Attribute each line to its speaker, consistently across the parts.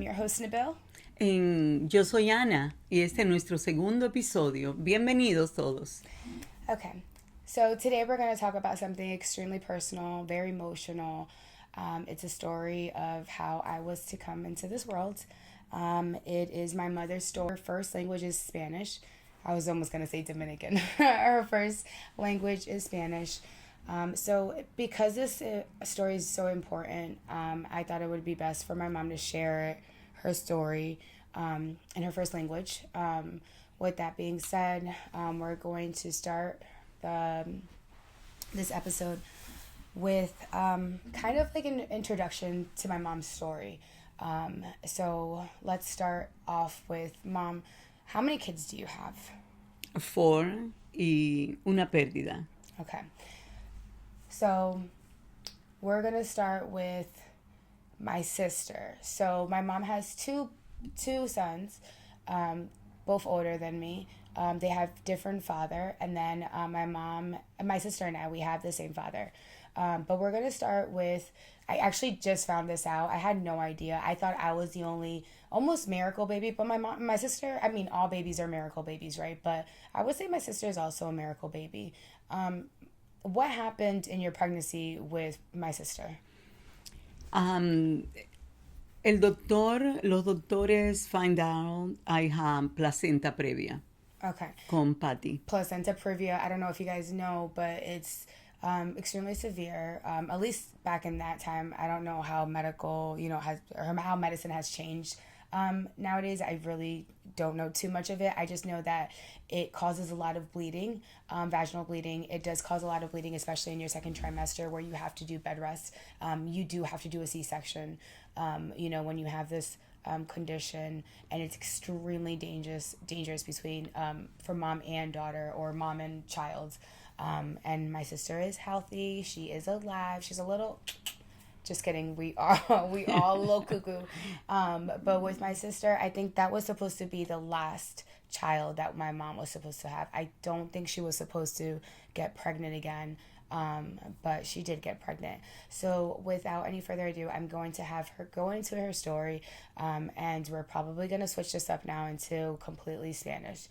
Speaker 1: I'm your host, Nabil.
Speaker 2: Yo soy Ana y este es nuestro segundo episodio. Bienvenidos todos.
Speaker 1: Okay, so today we're going to talk about something extremely personal, very emotional. It's a story of how I was to come into this world. It is my mother's story. Her first language is Spanish. I was almost going to say Dominican. Her first language is Spanish. So because this story is so important, I thought it would be best for my mom to share her story in her first language. With that being said, we're going to start this episode with kind of like an introduction to my mom's story. So let's start off with, Mom, how many kids do you have?
Speaker 2: 4 y una pérdida.
Speaker 1: Okay. So we're going to start with my sister. So my mom has two sons, both older than me. They have different father, and then my sister and I, we have the same father. But we're gonna start with. I actually just found this out. I had no idea. I thought I was the only almost miracle baby, but my sister. I mean, all babies are miracle babies, right? But I would say my sister is also a miracle baby. What happened in your pregnancy with my sister?
Speaker 2: Los doctores find out I have placenta previa.
Speaker 1: Okay.
Speaker 2: Con Patty.
Speaker 1: Placenta previa. I don't know if you guys know, but it's extremely severe. At least back in that time, I don't know how medical, how medicine has changed. Nowadays, I really don't know too much of it. I just know that it causes a lot of bleeding, vaginal bleeding. It does cause a lot of bleeding, especially in your second trimester where you have to do bed rest. You do have to do a C-section, when you have this condition, and it's extremely dangerous between for mom and daughter or mom and child. And my sister is healthy. She is alive. She's a little... Just kidding. We all a little cuckoo. But with my sister, I think that was supposed to be the last child that my mom was supposed to have. I don't think she was supposed to get pregnant again. But she did get pregnant. So without any further ado, I'm going to have her go into her story. And we're probably going to switch this up now into completely Spanish.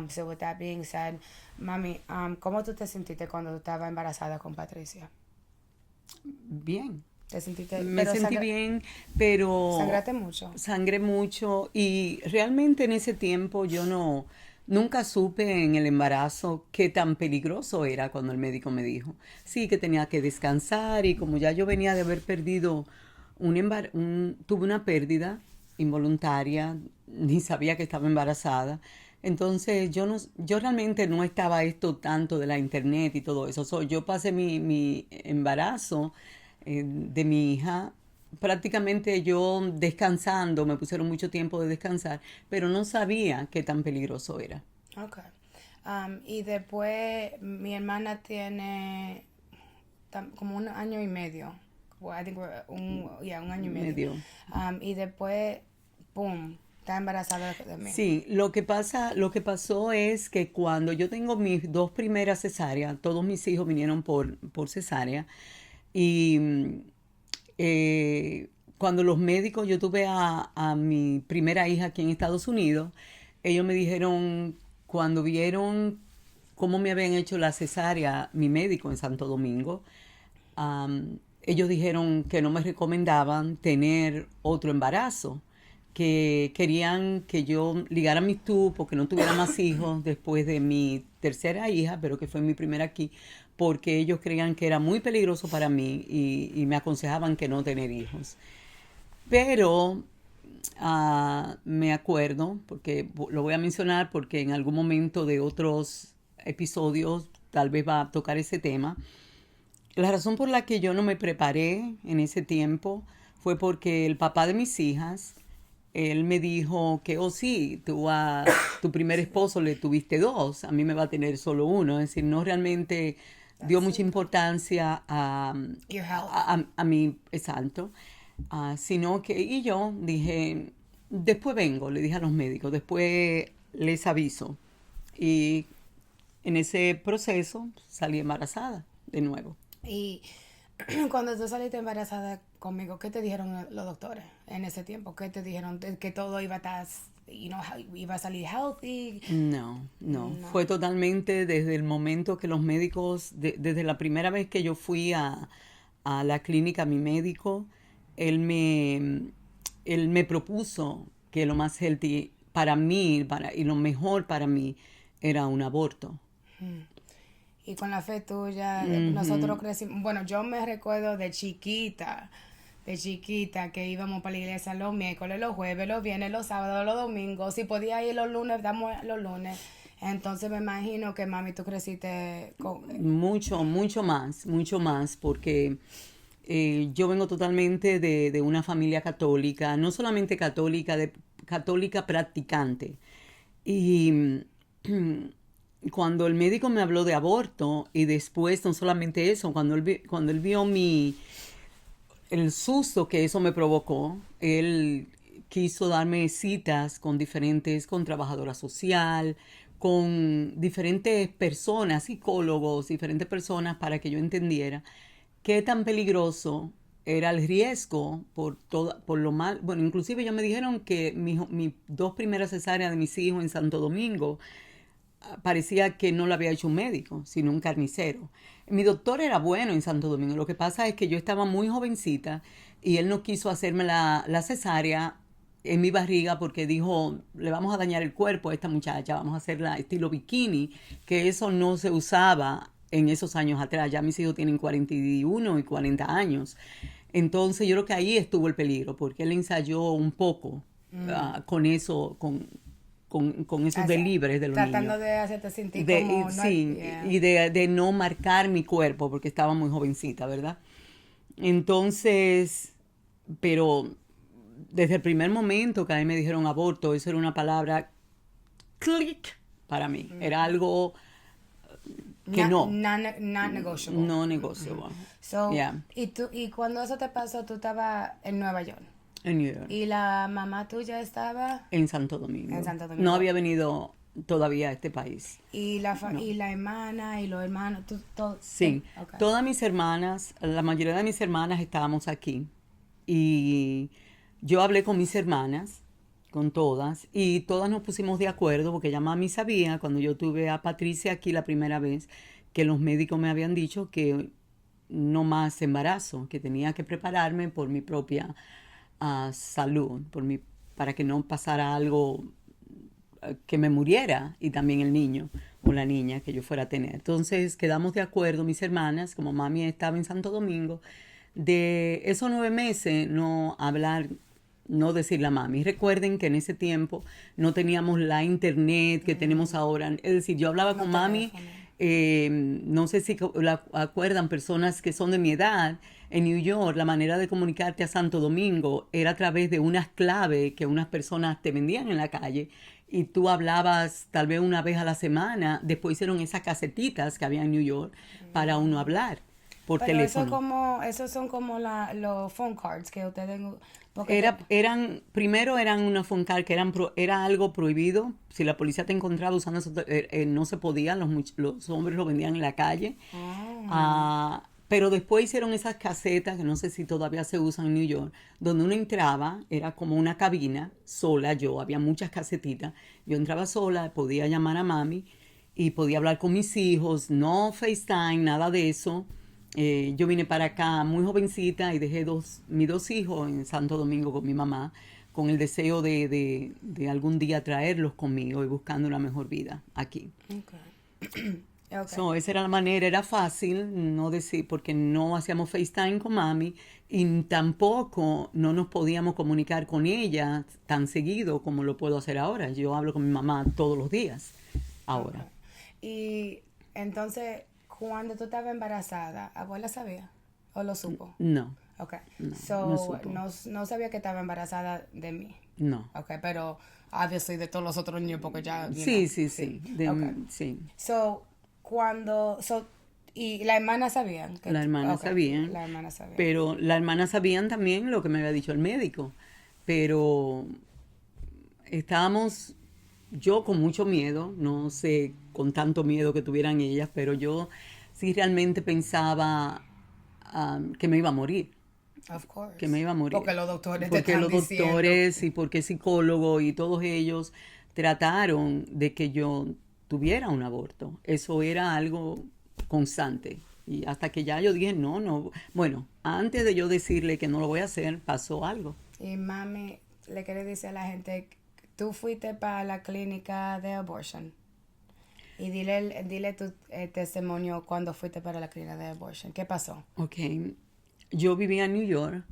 Speaker 1: So with that being said, Mami, ¿cómo tú te sentiste cuando tú estabas embarazada con Patricia?
Speaker 2: Bien.
Speaker 1: ¿Te sentiste?
Speaker 2: Me sentí bien, pero...
Speaker 1: ¿Sangraste mucho?
Speaker 2: Sangré mucho y realmente en ese tiempo nunca supe en el embarazo qué tan peligroso era cuando el médico me dijo. Sí, que tenía que descansar, y como ya yo venía de haber perdido tuve una pérdida involuntaria, ni sabía que estaba embarazada. Entonces yo realmente no estaba esto tanto de la internet y todo eso. Yo pasé mi embarazo de mi hija prácticamente yo descansando. Me pusieron mucho tiempo de descansar, pero no sabía qué tan peligroso era.
Speaker 1: Okay. Y después mi hermana tiene como 1 año y medio. Well, I think un año y medio. Y después, boom, está embarazada de mí.
Speaker 2: Sí, lo que pasó es que cuando yo tengo mis 2 primeras cesáreas, todos mis hijos vinieron por cesárea. Y cuando los médicos, yo tuve a mi primera hija aquí en Estados Unidos, ellos me dijeron, cuando vieron cómo me habían hecho la cesárea, mi médico en Santo Domingo, ellos dijeron que no me recomendaban tener otro embarazo, que querían que yo ligara mis tubos, que no tuviera más hijos después de mi tercera hija, pero que fue mi primera aquí, porque ellos creían que era muy peligroso para mí y me aconsejaban que no tener hijos. Pero me acuerdo, porque lo voy a mencionar porque en algún momento de otros episodios tal vez va a tocar ese tema. La razón por la que yo no me preparé en ese tiempo fue porque el papá de mis hijas, él me dijo que, sí, tú a tu primer esposo le tuviste 2, a mí me va a tener solo 1. Es decir, no realmente dio mucha importancia a mi santo, sino que, y yo dije, después vengo, le dije a los médicos, después les aviso. Y en ese proceso salí embarazada de nuevo.
Speaker 1: Y Cuando tú saliste embarazada conmigo, ¿qué te dijeron los doctores en ese tiempo? ¿Qué te dijeron? Que todo iba a estar, iba a salir healthy.
Speaker 2: No, no.
Speaker 1: No.
Speaker 2: Fue totalmente desde el momento que los médicos, desde la primera vez que yo fui a la clínica, mi médico, él me, él me propuso que lo más healthy para mí y lo mejor para mí era un aborto.
Speaker 1: Y con la fe tuya, nosotros
Speaker 2: Ujú.
Speaker 1: crecimos. Bueno, yo me recuerdo de chiquita, que íbamos para la iglesia los miércoles, los jueves, los viernes, los sábados, los domingos. Si podía ir los lunes, damos los lunes. Entonces me imagino que mami, tú creciste con...
Speaker 2: Mucho más, porque yo vengo totalmente de una familia católica, no solamente católica, católica practicante. Y cuando el médico me habló de aborto y después no solamente eso, cuando él vio el susto que eso me provocó, él quiso darme citas con trabajadora social, con diferentes personas, psicólogos, diferentes personas para que yo entendiera qué tan peligroso era el riesgo por lo mal. Bueno, inclusive ellos me dijeron que mis dos primeras cesáreas de mis hijos en Santo Domingo parecía que no lo había hecho un médico, sino un carnicero. Mi doctor era bueno en Santo Domingo. Lo que pasa es que yo estaba muy jovencita y él no quiso hacerme la cesárea en mi barriga porque dijo, le vamos a dañar el cuerpo a esta muchacha, vamos a hacerla estilo bikini, que eso no se usaba en esos años atrás. Ya mis hijos tienen 41 y 40 años. Entonces yo creo que ahí estuvo el peligro, porque él ensayó un poco con eso, con esos
Speaker 1: hace-
Speaker 2: delibres de los niños.
Speaker 1: tratando de hacerte sentir como... No,
Speaker 2: Sí,
Speaker 1: yeah.
Speaker 2: y de no marcar mi cuerpo, porque estaba muy jovencita, ¿verdad? Entonces, pero desde el primer momento que a mí me dijeron aborto, eso era una palabra clic para mí. Era algo que
Speaker 1: Not negotiable.
Speaker 2: no negociable.
Speaker 1: So,
Speaker 2: Yeah,
Speaker 1: y cuando eso te pasó, tú estabas en Nueva York.
Speaker 2: en New York,
Speaker 1: Y la mamá tuya estaba
Speaker 2: en Santo Domingo.
Speaker 1: en Santo
Speaker 2: No
Speaker 1: Domingo.
Speaker 2: había venido todavía a este país. No.
Speaker 1: Y la hermana y los hermanos, tú, todo.
Speaker 2: Sí,
Speaker 1: Okay.
Speaker 2: todas mis hermanas, la mayoría de mis hermanas estábamos aquí y yo hablé con mis hermanas, con todas, y todas nos pusimos de acuerdo porque ya mami sabía cuando yo tuve a Patricia aquí la primera vez que los médicos me habían dicho que no más embarazo, que tenía que prepararme por mi propia salud, para que no pasara algo que me muriera y también el niño o la niña que yo fuera a tener. Entonces quedamos de acuerdo, mis hermanas, como mami estaba en Santo Domingo, de esos 9 meses no hablar, no decirle a mami. Recuerden que en ese tiempo no teníamos la internet que tenemos ahora. Es decir, yo hablaba
Speaker 1: No
Speaker 2: con mami,
Speaker 1: teléfono.
Speaker 2: no sé si la acuerdan personas que son de mi edad, en New York, la manera de comunicarte a Santo Domingo era a través de unas claves que unas personas te vendían en la calle y tú hablabas tal vez una vez a la semana. Después hicieron esas casetitas que había en New York para uno hablar por
Speaker 1: Pero
Speaker 2: teléfono.
Speaker 1: esos son como los phone cards que ustedes, porque
Speaker 2: Primero eran una phone card que era algo prohibido. Si la policía te encontraba usando eso, no se podía, los hombres lo vendían en la calle. Pero después hicieron esas casetas, que no sé si todavía se usan en New York, donde uno entraba, era como una cabina, sola yo, había muchas casetitas. Yo entraba sola, podía llamar a mami y podía hablar con mis hijos, no FaceTime, nada de eso. Yo vine para acá muy jovencita y dejé mis dos hijos en Santo Domingo con mi mamá, con el deseo de algún día traerlos conmigo y buscando una mejor vida aquí.
Speaker 1: okay. Okay.
Speaker 2: So, esa era la manera, era fácil no decir, porque no hacíamos FaceTime con mami y tampoco no nos podíamos comunicar con ella tan seguido como lo puedo hacer ahora. Yo hablo con mi mamá todos los días ahora.
Speaker 1: Okay. Y entonces, cuando tú estabas embarazada, ¿abuela sabía? ¿O lo supo?
Speaker 2: No,
Speaker 1: Okay.
Speaker 2: no
Speaker 1: So,
Speaker 2: supo.
Speaker 1: no sabía que estaba embarazada de mí.
Speaker 2: No.
Speaker 1: Okay, pero obviously de todos los otros niños porque ya,
Speaker 2: Sí, sí, sí.
Speaker 1: Okay.
Speaker 2: Sí.
Speaker 1: So, y la hermana sabían que
Speaker 2: La hermana
Speaker 1: okay,
Speaker 2: sabía.
Speaker 1: la hermana sabía.
Speaker 2: Pero la hermana sabían también lo que me había dicho el médico. Pero estábamos, yo con mucho miedo, no sé con tanto miedo que tuvieran ellas, pero yo sí realmente pensaba que me iba a morir,
Speaker 1: Of course.
Speaker 2: que me iba a morir.
Speaker 1: Porque los doctores te
Speaker 2: Porque
Speaker 1: están
Speaker 2: los
Speaker 1: diciendo.
Speaker 2: doctores y porque psicólogos y todos ellos trataron de que yo tuviera un aborto. Eso era algo constante. Y hasta que ya yo dije, no, no. Bueno, antes de yo decirle que no lo voy a hacer, pasó algo.
Speaker 1: Y mami, le quiere decir a la gente, tú fuiste para la clínica de abortion. Y dile tu testimonio cuando fuiste para la clínica de abortion. ¿Qué pasó?
Speaker 2: Ok. Yo vivía en New York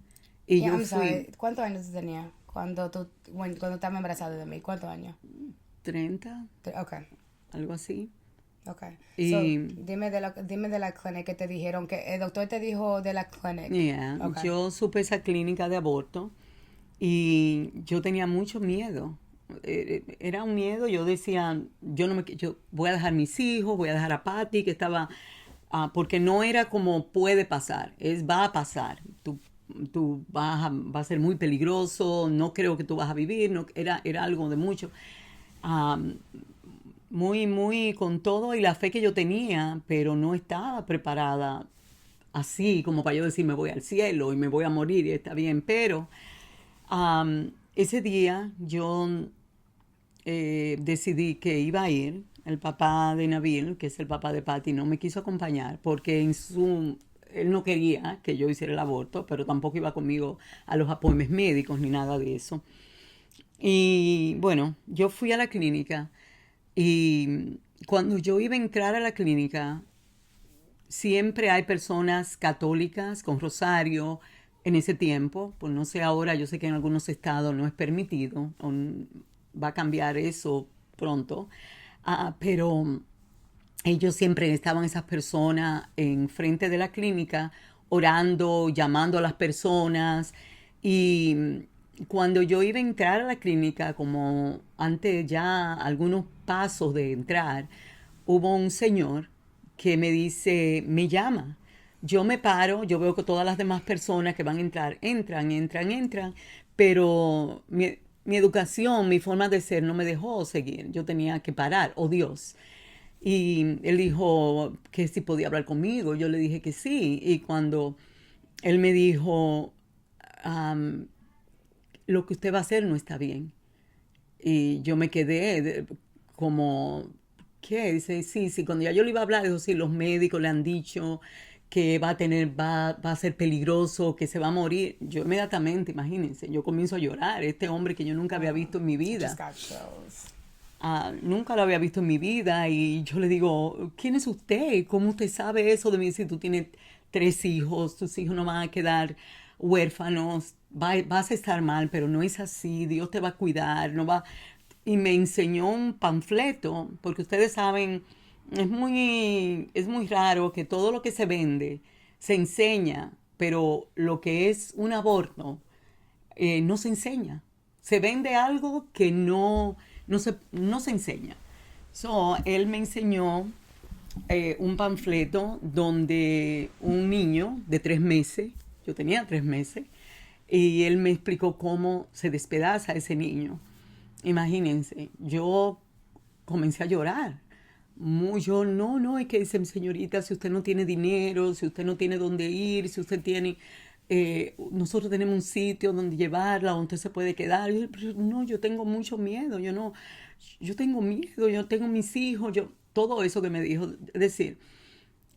Speaker 2: y
Speaker 1: Yeah,
Speaker 2: yo
Speaker 1: I'm
Speaker 2: fui
Speaker 1: sorry. ¿Cuántos años tú tenías cuando estabas embarazada de mí? ¿Cuántos años?
Speaker 2: 30,
Speaker 1: Okay.
Speaker 2: algo así.
Speaker 1: Okay.
Speaker 2: Y-
Speaker 1: So, dime de la clínica que te dijeron, que el doctor te dijo de la clínica.
Speaker 2: Yeah,
Speaker 1: Okay.
Speaker 2: yo supe esa clínica de aborto y yo tenía mucho miedo. Era un miedo, yo decía, yo voy a dejar mis hijos, voy a dejar a Patty, que estaba, porque no era como puede pasar, va a pasar. Tú va a ser muy peligroso, no creo que tú vas a vivir, no, era algo de mucho. Am, muy, muy con todo y la fe que yo tenía, pero no estaba preparada así como para yo decir me voy al cielo y me voy a morir y está bien. Pero ese día yo decidí que iba a ir. El papá de Nabil, que es el papá de Patty, no me quiso acompañar porque él no quería que yo hiciera el aborto, pero tampoco iba conmigo a los apoyos médicos ni nada de eso. Y bueno, yo fui a la clínica y cuando yo iba a entrar a la clínica, siempre hay personas católicas con rosario en ese tiempo, pues no sé ahora, yo sé que en algunos estados no es permitido, va a cambiar eso pronto, pero ellos siempre estaban esas personas enfrente de la clínica orando, llamando a las personas y cuando yo iba a entrar a la clínica, como antes ya algunos pasos de entrar, hubo un señor que me dice, me llama. Yo me paro, yo veo que todas las demás personas que van a entrar, entran, pero mi educación, mi forma de ser no me dejó seguir. Yo tenía que parar, oh Dios. Y él dijo que si podía hablar conmigo. Yo le dije que sí. Y cuando él me dijo, um, lo que usted va a hacer no está bien. Y yo me quedé como, ¿qué? Dice, sí, sí, cuando ya yo le iba a hablar, dijo, sí, los médicos le han dicho que va a ser peligroso, que se va a morir. Yo inmediatamente, imagínense, yo comienzo a llorar. Este hombre que yo nunca había visto en mi vida.
Speaker 1: Just got chills.
Speaker 2: Nunca lo había visto en mi vida y yo le digo, ¿quién es usted? ¿Cómo usted sabe eso de mí? Si tú tienes 3 hijos, tus hijos no van a quedar huérfanos, vas a estar mal, pero no es así, Dios te va a cuidar, no va. Y me enseñó un panfleto, porque ustedes saben, es muy raro que todo lo que se vende se enseña, pero lo que es un aborto no se enseña. Se vende algo que no se enseña. So, él me enseñó un panfleto donde un niño de 3 meses, yo tenía 3 meses, y él me explicó cómo se despedaza ese niño. Imagínense, yo comencé a llorar. Yo, no, no, es que dicen, señorita, si usted no tiene dinero, si usted no tiene dónde ir, si usted tiene, nosotros tenemos un sitio donde llevarla, donde usted se puede quedar. Pero no, yo tengo mucho miedo, yo tengo miedo, yo tengo mis hijos, todo eso que me dijo. Es decir,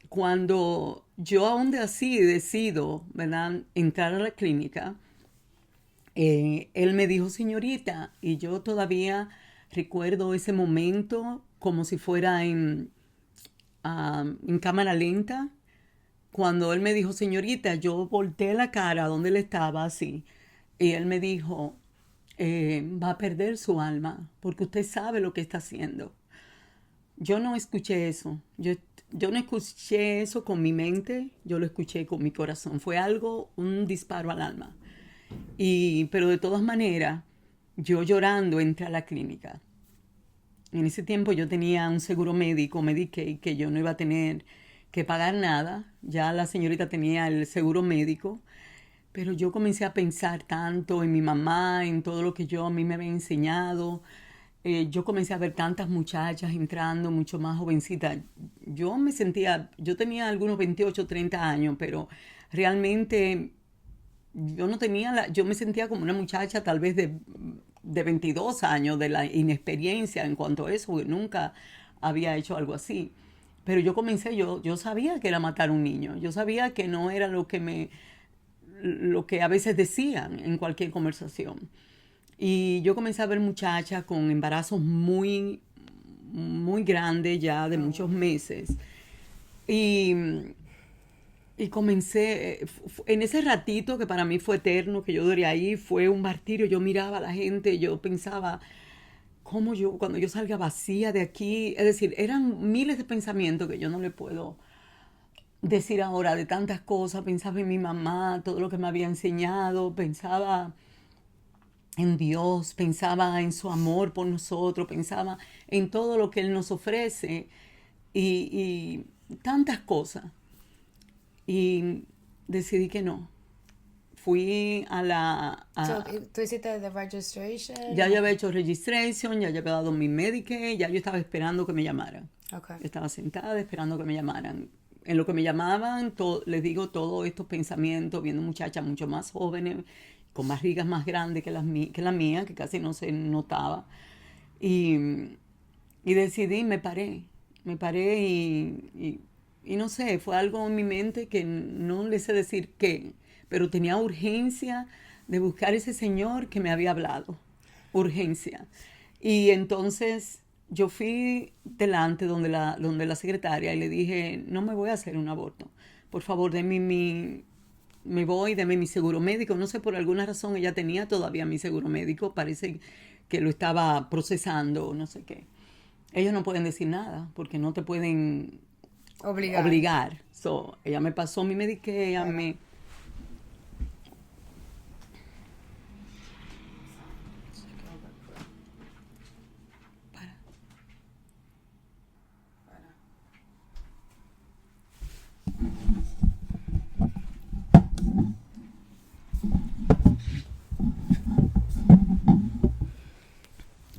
Speaker 2: cuando yo aún de así decido, ¿verdad?, entrar a la clínica, él me dijo, señorita, y yo todavía recuerdo ese momento como si fuera en cámara lenta. Cuando él me dijo, señorita, yo volteé la cara donde él estaba así. Y él me dijo, va a perder su alma porque usted sabe lo que está haciendo. Yo no escuché eso. Yo no escuché eso con mi mente, yo lo escuché con mi corazón. Fue algo, un disparo al alma. Pero de todas maneras, yo llorando entré a la clínica. En ese tiempo yo tenía un seguro médico, Medicaid, que yo no iba a tener que pagar nada. Ya la señorita tenía el seguro médico. Pero yo comencé a pensar tanto en mi mamá, en todo lo que a mí me había enseñado. yo comencé a ver tantas muchachas entrando, mucho más jovencitas. Yo tenía algunos 28, 30 años, pero realmente yo no tenía yo me sentía como una muchacha tal vez de 22 años, de la inexperiencia en cuanto a eso, porque nunca había hecho algo así. Pero yo sabía que era matar a un niño, yo sabía que no era lo que a veces decían en cualquier conversación. Y yo comencé a ver muchachas con embarazos muy, muy grandes ya, de muchos meses. Y, y comencé, en ese ratito que para mí fue eterno, que yo duré ahí, fue un martirio. Yo miraba a la gente, yo pensaba, cuando yo salga vacía de aquí, es decir, eran miles de pensamientos que yo no le puedo decir ahora de tantas cosas. Pensaba en mi mamá, todo lo que me había enseñado, pensaba en Dios, pensaba en su amor por nosotros, pensaba en todo lo que Él nos ofrece y tantas cosas. Y decidí que no. Fui a la...
Speaker 1: So, ¿tú hiciste the registration?
Speaker 2: Ya yo había hecho registration, ya yo había dado mi Medicaid, ya yo estaba esperando que me llamaran.
Speaker 1: Okay.
Speaker 2: Yo estaba sentada esperando que me llamaran. En lo que me llamaban, les digo, todos estos pensamientos, viendo muchachas mucho más jóvenes, con barrigas más grandes que la mía, que casi no se notaba. Y, y decidí, me paré y no sé, fue algo en mi mente que no le sé decir qué, pero tenía urgencia de buscar ese señor que me había hablado, urgencia. Y entonces yo fui delante donde la secretaria y le dije, no me voy a hacer un aborto, por favor, deme mi seguro médico. No sé, por alguna razón ella tenía todavía mi seguro médico, parece que lo estaba procesando, no sé qué. Ellos no pueden decir nada porque no te pueden obligar. So, ella me pasó mi Medicaid, ella me...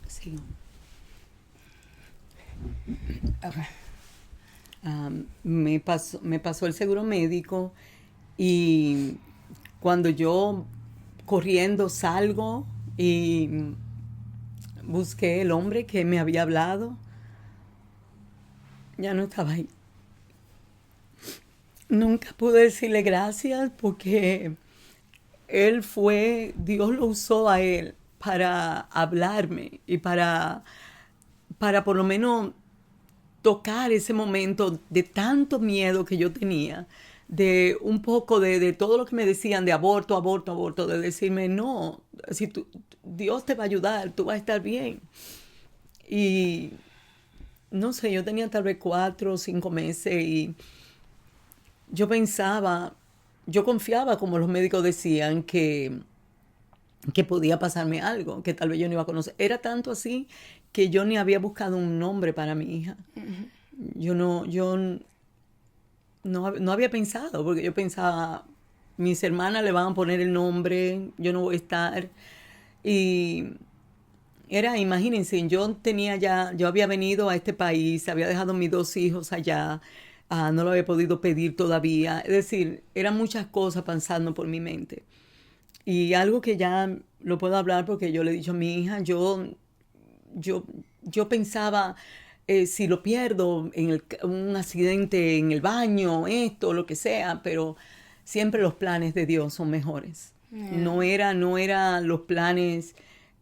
Speaker 2: Sí.
Speaker 1: Okay.
Speaker 2: Me pasó el seguro médico y cuando yo corriendo salgo y busqué el hombre que me había hablado, ya no estaba ahí. Nunca pude decirle gracias porque Dios lo usó a él para hablarme y para por lo menos tocar ese momento de tanto miedo que yo tenía, de un poco de todo lo que me decían de aborto, aborto, aborto, de decirme, no, si Dios te va a ayudar, tú vas a estar bien. Y no sé, yo tenía tal vez 4 o 5 meses y yo pensaba, yo confiaba, como los médicos decían, que podía pasarme algo, que tal vez yo no iba a conocer. Era tanto así que yo ni había buscado un nombre para mi hija. Yo no había pensado, porque yo pensaba, mis hermanas le van a poner el nombre, yo no voy a estar. Y imagínense, yo había venido a este país, había dejado mis 2 hijos allá, no lo había podido pedir todavía. Es decir, eran muchas cosas pasando por mi mente. Y algo que ya lo puedo hablar porque yo le he dicho a mi hija, yo pensaba, si lo pierdo en un accidente en el baño, esto, lo que sea, pero siempre los planes de Dios son mejores.
Speaker 1: Yeah.
Speaker 2: No era los planes,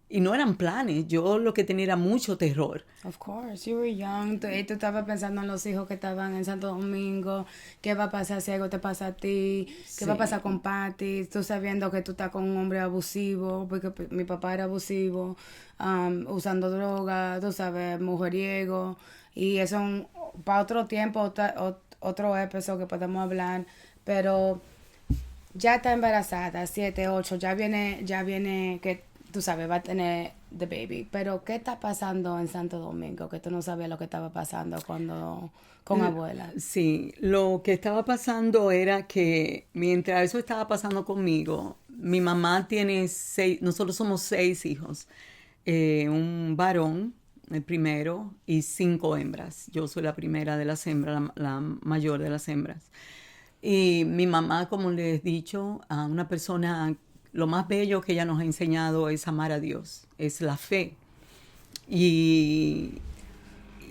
Speaker 2: y no eran planes, yo lo que tenía era mucho terror.
Speaker 1: Of course, you were young. Tú estabas pensando en los hijos que estaban en Santo Domingo. ¿Qué va a pasar si algo te pasa a ti? ¿Qué va a pasar con Patty? Tú sabiendo que tú estás con un hombre abusivo, porque mi papá era abusivo, usando droga, tú sabes, mujeriego. Y eso para otro tiempo, otro episodio que podemos hablar. Pero ya está embarazada, 7, 8, ya viene que tú sabes, va a tener the baby. Pero ¿qué está pasando en Santo Domingo? Que tú no sabías lo que estaba pasando con abuela.
Speaker 2: Sí, lo que estaba pasando era que mientras eso estaba pasando conmigo, mi mamá tiene 6, nosotros somos 6 hijos, un varón el primero, y 5 hembras. Yo soy la primera de las hembras, la mayor de las hembras. Y mi mamá, como les he dicho, a una persona, lo más bello que ella nos ha enseñado es amar a Dios, es la fe. Y,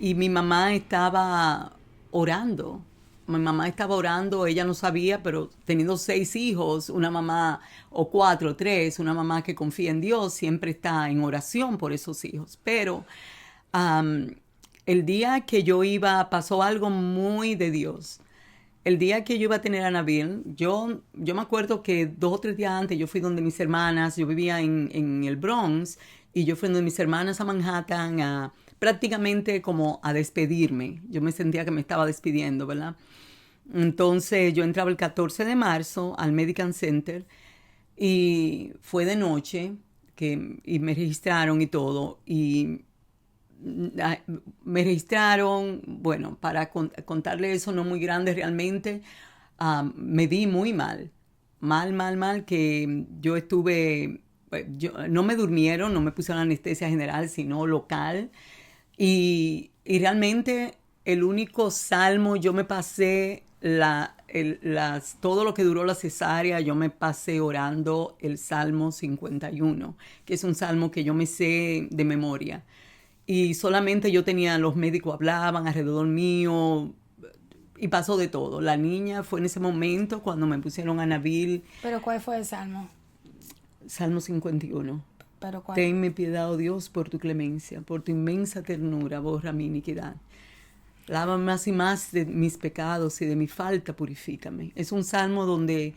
Speaker 2: y mi mamá estaba orando. Mi mamá estaba orando, ella no sabía, pero teniendo 6 hijos, una mamá, o 4, 3, una mamá que confía en Dios, siempre está en oración por esos hijos. Pero um, el día que yo iba, pasó algo muy de Dios. El día que yo iba a tener a Nabil, yo me acuerdo que 2 o 3 días antes yo fui donde mis hermanas, yo vivía en el Bronx, y yo fui donde mis hermanas a Manhattan prácticamente como a despedirme. Yo me sentía que me estaba despidiendo, ¿verdad? Entonces yo entraba el 14 de marzo al Medical Center y fue de noche y me registraron y todo. Y me registraron, bueno, para contarle eso no muy grande realmente, me di muy mal, mal, que yo estuve, no me durmieron, no me pusieron anestesia general, sino local, y realmente el único salmo, yo me pasé todo lo que duró la cesárea, yo me pasé orando el Salmo 51, que es un salmo que yo me sé de memoria. Y solamente yo tenía, los médicos hablaban alrededor mío y pasó de todo. La niña fue en ese momento cuando me pusieron a Nabil.
Speaker 1: ¿Pero cuál fue el salmo?
Speaker 2: Salmo 51.
Speaker 1: ¿Pero cuál?
Speaker 2: Tenme piedad, oh Dios, por tu clemencia, por tu inmensa ternura, borra mi iniquidad. Lávame más y más de mis pecados y de mi falta purifícame. Es un salmo donde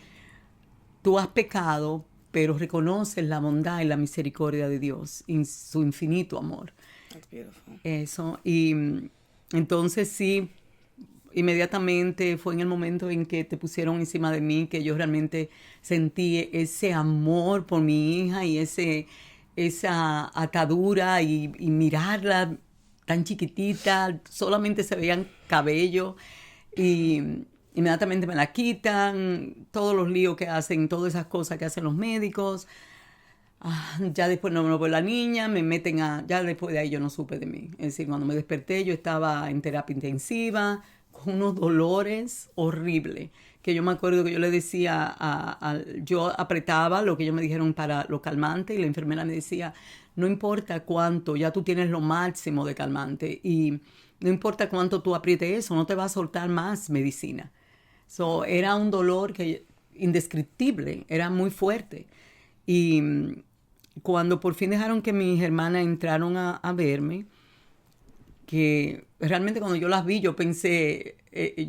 Speaker 2: tú has pecado, pero reconoces la bondad y la misericordia de Dios y su infinito amor.
Speaker 1: That's beautiful.
Speaker 2: Eso, y entonces sí, inmediatamente fue en el momento en que te pusieron encima de mí que yo realmente sentí ese amor por mi hija y esa atadura y mirarla tan chiquitita, solamente se veían cabello y inmediatamente me la quitan, todos los líos que hacen, todas esas cosas que hacen los médicos. Ya después no me lo veo la niña, me meten ya después de ahí yo no supe de mí. Es decir, cuando me desperté yo estaba en terapia intensiva, con unos dolores horribles, que yo me acuerdo que yo le decía, yo apretaba lo que ellos me dijeron para lo calmante y la enfermera me decía, no importa cuánto, ya tú tienes lo máximo de calmante y no importa cuánto tú aprietes eso, no te va a soltar más medicina. Era un dolor indescriptible, era muy fuerte. Y cuando por fin dejaron que mis hermanas entraron a verme, que realmente cuando yo las vi yo pensé,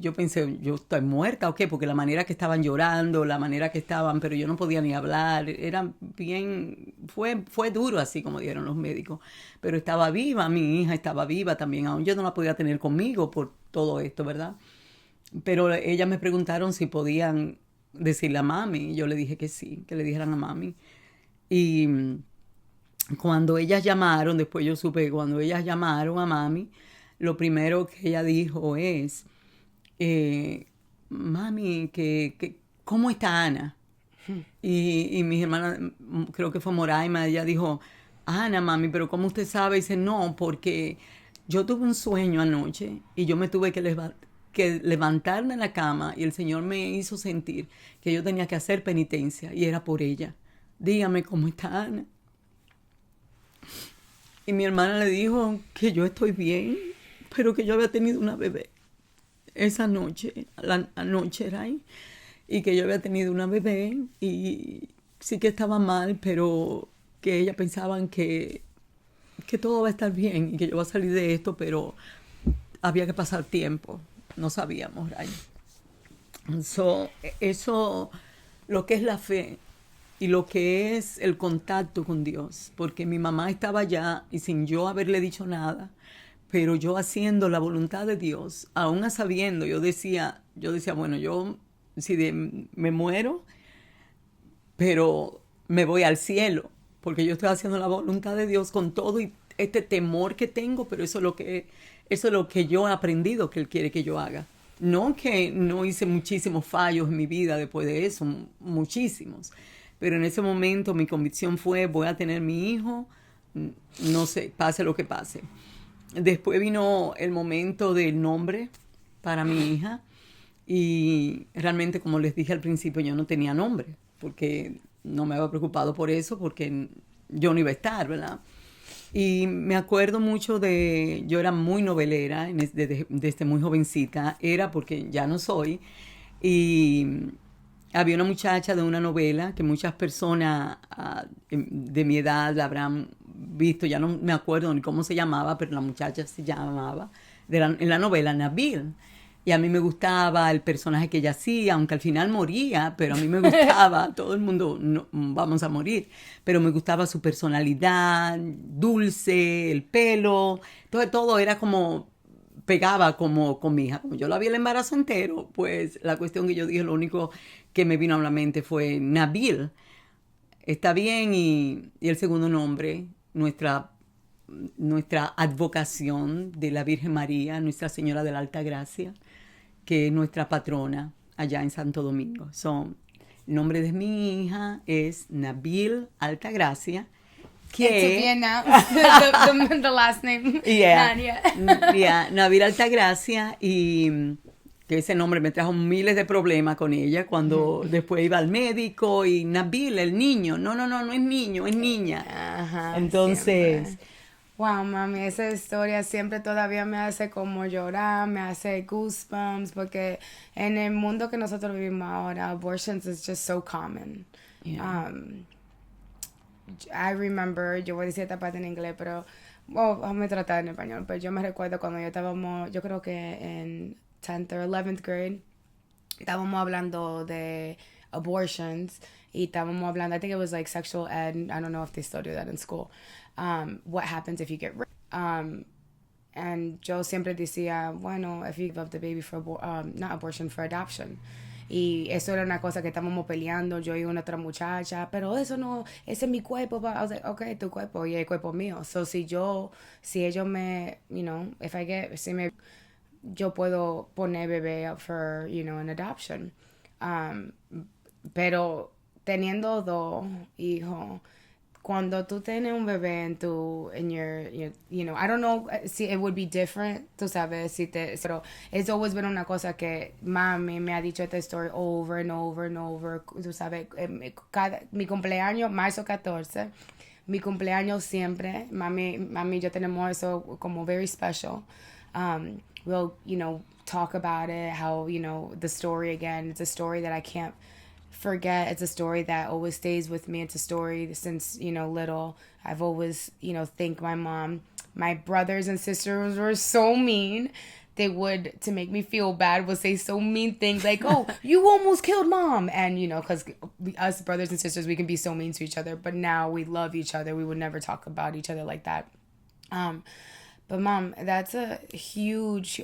Speaker 2: yo estoy muerta o qué, porque la manera que estaban llorando, la manera que estaban, pero yo no podía ni hablar, era bien, fue duro así como dijeron los médicos, pero estaba viva, mi hija estaba viva también, aún yo no la podía tener conmigo por todo esto, ¿verdad? Pero ellas me preguntaron si podían decirle a mami, y yo le dije que sí, que le dijeran a mami. Y cuando ellas llamaron, después yo supe que cuando ellas llamaron a mami, lo primero que ella dijo es, mami, ¿cómo está Ana? Y mis hermanas, creo que fue Moraima, ella dijo, Ana, mami, pero ¿cómo usted sabe? Y dice, no, porque yo tuve un sueño anoche y yo me tuve que levantar de la cama y el Señor me hizo sentir que yo tenía que hacer penitencia y era por ella. Dígame cómo está Ana. Y mi hermana le dijo que yo estoy bien, pero que yo había tenido una bebé esa noche, la noche era ahí, y que yo había tenido una bebé y sí que estaba mal, pero que ellas pensaban que todo va a estar bien y que yo voy a salir de esto, pero había que pasar tiempo, no sabíamos, right? Eso, lo que es la fe y lo que es el contacto con Dios, porque mi mamá estaba allá y sin yo haberle dicho nada, pero yo haciendo la voluntad de Dios, aún a sabiendo, yo decía, bueno, yo me muero, pero me voy al cielo, porque yo estoy haciendo la voluntad de Dios con todo y este temor que tengo, pero eso es lo que yo he aprendido que Él quiere que yo haga. No que no hice muchísimos fallos en mi vida después de eso, muchísimos. Pero en ese momento mi convicción fue, voy a tener mi hijo, no sé, pase lo que pase. Después vino el momento del nombre para mi hija y realmente, como les dije al principio, yo no tenía nombre porque no me había preocupado por eso porque yo no iba a estar, ¿verdad? Y me acuerdo mucho yo era muy novelera desde muy jovencita, era porque ya no soy, y había una muchacha de una novela que muchas personas de mi edad la habrán visto, ya no me acuerdo ni cómo se llamaba, pero la muchacha se llamaba, en la novela Nabil. Y a mí me gustaba el personaje que ella hacía, aunque al final moría, pero a mí me gustaba, todo el mundo no, vamos a morir, pero me gustaba su personalidad, dulce, el pelo, todo era como, pegaba como con mi hija. Como yo la vi el embarazo entero, pues la cuestión que yo dije, lo único que me vino a la mente fue Nabil. Está bien, y el segundo nombre, nuestra advocación de la Virgen María, Nuestra Señora de la Alta Gracia, que es nuestra patrona allá en Santo Domingo. El nombre de mi hija es Nabil Altagracia.
Speaker 1: It took me now. The last name.
Speaker 2: Yeah.
Speaker 1: Nadia.
Speaker 2: Yeah, Nabil Altagracia, y que ese nombre me trajo miles de problemas con ella cuando después iba al médico y Nabil, el niño. No es niño, es niña.
Speaker 1: Ajá,
Speaker 2: Entonces...
Speaker 1: siempre. Wow, mami, esa historia siempre todavía me hace como llorar, me hace goosebumps, porque en el mundo que nosotros vivimos ahora, abortions is just so common.
Speaker 2: Yeah.
Speaker 1: I remember, yo voy a decir esta parte en inglés, pero déjame tratar en español, pero yo me recuerdo cuando yo creo que en 10th or 11th grade, estábamos hablando de abortions y estábamos hablando, I think it was like sexual ed, I don't know if they still do that in school. What happens if you get raped? And yo siempre decía, bueno, if you give up the baby for, not abortion, for adoption. Y eso era una cosa que estábamos peleando, yo y una otra muchacha, pero eso no, ese es mi cuerpo. I was like, okay, tu cuerpo y el cuerpo mío. So si ellos me, if I get, yo puedo poner bebé up for, an adoption. Pero teniendo 2 hijos, cuando tú tienes un bebé en I don't know si it would be different, tú sabes, pero it's always been una cosa que mami me ha dicho esta story over and over and over, tú sabes, mi cumpleaños, marzo 14, mi cumpleaños siempre, mami yo tenemos eso como very special. We'll, talk about it, how, the story again, it's a story that I can't forget. It's a story that always stays with me. It's a story since, little. I've always, think my brothers and sisters were so mean. They would, to make me feel bad, would say so mean things like, oh, you almost killed mom. And, because us brothers and sisters, we can be so mean to each other. But now we love each other. We would never talk about each other like that. But Mom, that's a huge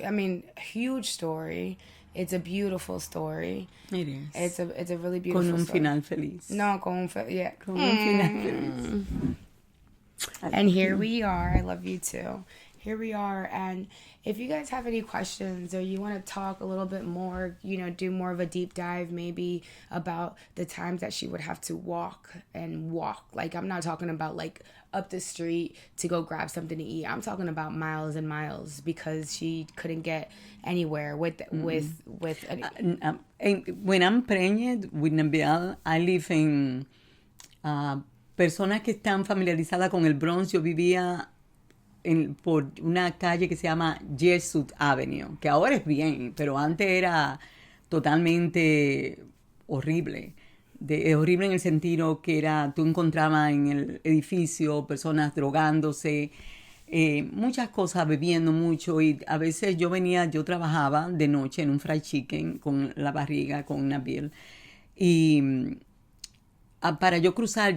Speaker 1: story. It's a beautiful story.
Speaker 2: It is.
Speaker 1: It's a really beautiful story.
Speaker 2: Con un final feliz.
Speaker 1: No, con un final feliz. And here we are. I love you too. Here we are. And if you guys have any questions or you want to talk a little bit more, do more of a deep dive maybe about the times that she would have to walk. Like, I'm not talking about like up the street to go grab something to eat. I'm talking about miles and miles because she couldn't get anywhere with
Speaker 2: when I'm pregnant with Nabil, I live in personas que están familiarizadas con el Bronx. Yo vivía por una calle que se llama Jesuit Avenue, que ahora es bien, pero antes era totalmente horrible. Horrible en el sentido que tú encontrabas en el edificio personas drogándose, muchas cosas, bebiendo mucho, y a veces yo trabajaba de noche en un fried chicken con la barriga, con Nabil, y para yo cruzar,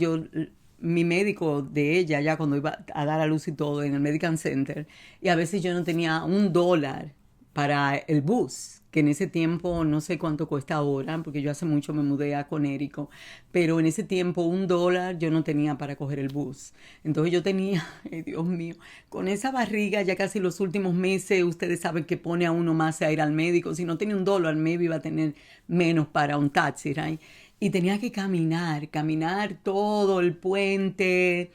Speaker 2: mi médico de ella, ya cuando iba a dar a luz y todo, en el Medical Center, y a veces yo no tenía $1 para el bus, que en ese tiempo no sé cuánto cuesta ahora, porque yo hace mucho me mudé a Connecticut, pero en ese tiempo $1 yo no tenía para coger el bus. Entonces yo tenía, Dios mío, con esa barriga ya casi los últimos meses, ustedes saben que pone a uno más a ir al médico. Si no tenía $1, maybe iba a tener menos para un taxi, right? Y tenía que caminar todo el puente,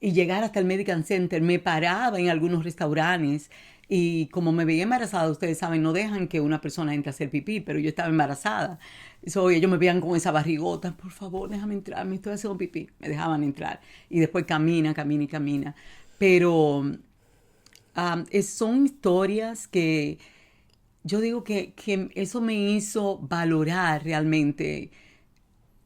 Speaker 2: y llegar hasta el Medical Center. Me paraba en algunos restaurantes y como me veía embarazada, ustedes saben, no dejan que una persona entre a hacer pipí, pero yo estaba embarazada. So, ellos me veían con esa barrigota, por favor, déjame entrar, me estoy haciendo pipí. Me dejaban entrar. Y después camina, camina y camina. Pero son historias que yo digo que eso me hizo valorar realmente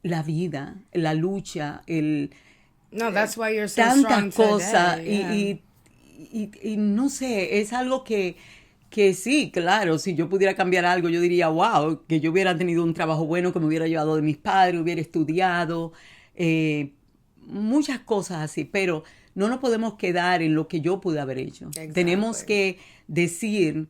Speaker 2: la vida, la lucha,
Speaker 1: No, that's why you're so strong
Speaker 2: tantas cosas
Speaker 1: today. Yeah.
Speaker 2: y no sé, es algo que sí, claro, si yo pudiera cambiar algo, yo diría, wow, que yo hubiera tenido un trabajo bueno, que me hubiera llevado de mis padres, hubiera estudiado, eh, muchas cosas así, pero no nos podemos quedar en lo que yo pude haber hecho. Tenemos
Speaker 1: Exactly.
Speaker 2: que decir,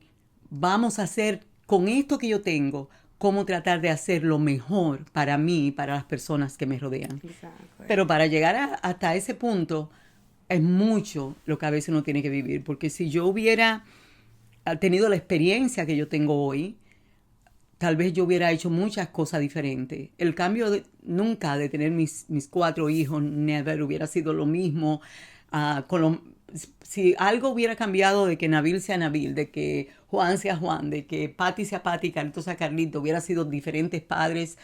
Speaker 2: vamos a hacer con esto que yo tengo, cómo tratar de hacer lo mejor para mí y para las personas que me rodean.
Speaker 1: Exactly.
Speaker 2: Pero para llegar hasta ese punto es mucho lo que a veces uno tiene que vivir, porque si yo hubiera tenido la experiencia que yo tengo hoy, tal vez yo hubiera hecho muchas cosas diferentes. El cambio nunca de tener mis 4 hijos, never hubiera sido lo mismo. Si algo hubiera cambiado de que Nabil sea Nabil, de que Juan sea Juan, de que Patty sea Patty, Carlito sea Carlito, hubiera sido diferentes padres,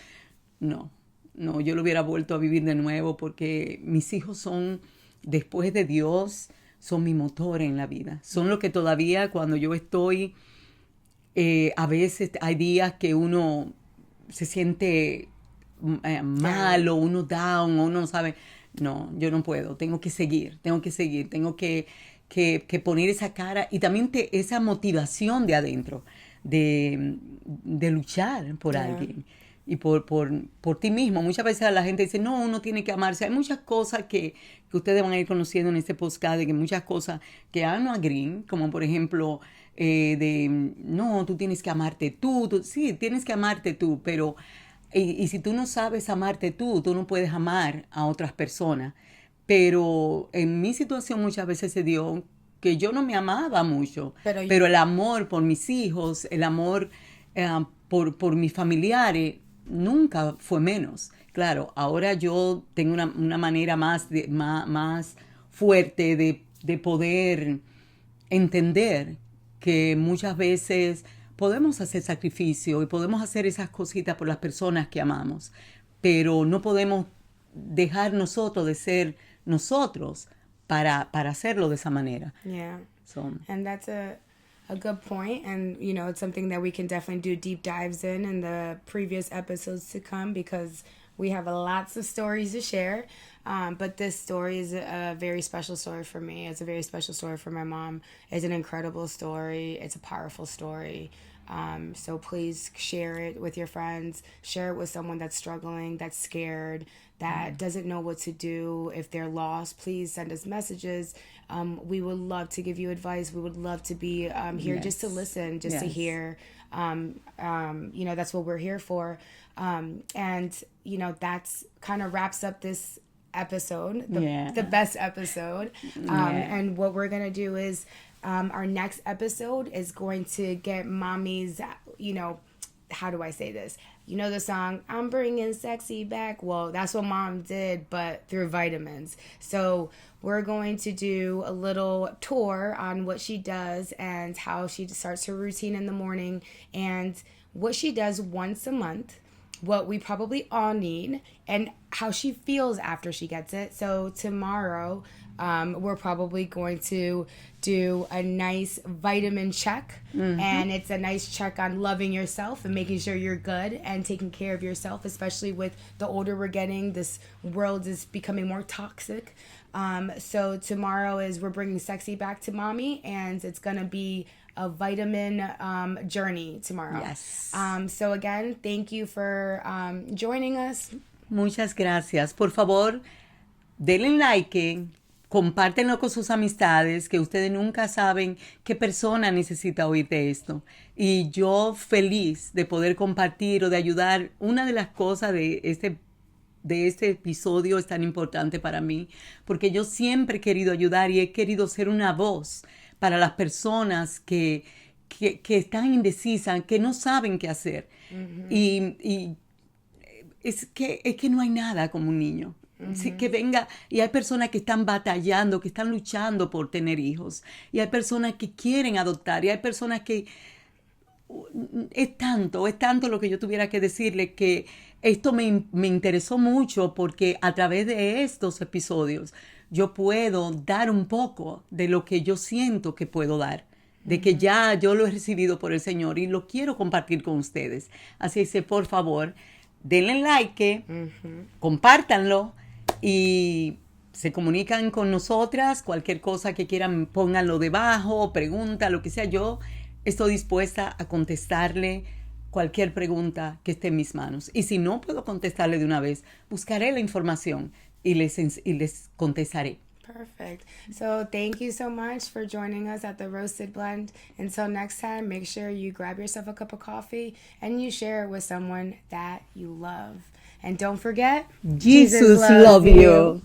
Speaker 2: no, no, yo lo hubiera vuelto a vivir de nuevo porque mis hijos son, después de Dios, son mi motor en la vida. Son lo que todavía cuando yo estoy, a veces hay días que uno se siente mal
Speaker 1: Down.
Speaker 2: o uno down o uno no sabe. No, yo no puedo, tengo que seguir, tengo que poner esa cara y también esa motivación de adentro, de luchar por
Speaker 1: Yeah.
Speaker 2: alguien y por ti mismo. Muchas veces la gente dice, no, uno tiene que amarse. Hay muchas cosas que ustedes van a ir conociendo en este podcast, de que muchas cosas que no agreen, como por ejemplo, no, tú tienes que amarte tú. Sí, tienes que amarte tú, pero y si tú no sabes amarte tú no puedes amar a otras personas. Pero en mi situación muchas veces se dio que yo no me amaba mucho,
Speaker 1: Pero
Speaker 2: pero el amor por mis hijos, el amor por mis familiares, nunca fue menos. Claro, ahora yo tengo una manera más fuerte de poder entender que muchas veces podemos hacer sacrificio y podemos hacer esas cositas por las personas que amamos, pero no podemos dejar nosotros de ser nosotros para hacerlo de esa manera.
Speaker 1: yeah.
Speaker 2: So,
Speaker 1: And that's a good point, and you know it's something that we can definitely do deep dives in the previous episodes to come because we have lots of stories to share. But this story is a very special story for me. It's a very special story for my mom. It's an incredible story. It's a powerful story. So please share it with your friends. Share it with someone that's struggling, that's scared, that doesn't know what to do. If they're lost, please send us messages. We would love to give you advice. We would love to be here just to
Speaker 2: yes.
Speaker 1: listen, just to
Speaker 2: Yes.
Speaker 1: hear. You know, that's what we're here for. And, you know, that's kind of wraps up this episode,
Speaker 2: Yeah.
Speaker 1: the best episode.
Speaker 2: Yeah.
Speaker 1: And what we're going to do is our next episode is going to get mommy's, you know, how do I say this? You know the song, I'm bringing sexy back? Well, that's what mom did, but through vitamins. So we're going to do a little tour on what she does and how she starts her routine in the morning and what she does once a month, what we probably all need, and how she feels after she gets it. So tomorrow, we're probably going to do a nice vitamin check. And it's a nice check on loving yourself and making sure you're good and taking care of yourself, especially with the older we're getting. This world is becoming more toxic. So tomorrow is we're bringing sexy back to mommy, and it's going to be a vitamin journey tomorrow.
Speaker 2: Yes.
Speaker 1: So again, thank you for joining us.
Speaker 2: Muchas gracias. Por favor, denle like, compártenlo con sus amistades, que ustedes nunca saben qué persona necesita oír de esto. Y yo feliz de poder compartir o de ayudar. Una de las cosas de este episodio es tan importante para mí, porque yo siempre he querido ayudar y he querido ser una voz para las personas que están indecisas, que no saben qué hacer. Y es que no hay nada como un niño. Sí, que venga, y hay personas que están batallando, que están luchando por tener hijos, y hay personas que quieren adoptar, y hay personas que es tanto lo que yo tuviera que decirle que esto me interesó mucho porque a través de estos episodios yo puedo dar un poco de lo que yo siento que puedo dar, de que ya yo lo he recibido por el Señor y lo quiero compartir con ustedes. Así que, por favor, denle like, compártanlo y se comunican con nosotras. Cualquier cosa que quieran, pónganlo debajo, pregunta, lo que sea. Yo estoy dispuesta a contestarle cualquier pregunta que esté en mis manos. Y si no puedo contestarle de una vez, buscaré la información y les contestaré.
Speaker 1: Perfect. So thank you so much for joining us at the Roasted Blend. Until next time, make sure you grab yourself a cup of coffee and you share it with someone that you love. And don't forget,
Speaker 2: Jesus love you.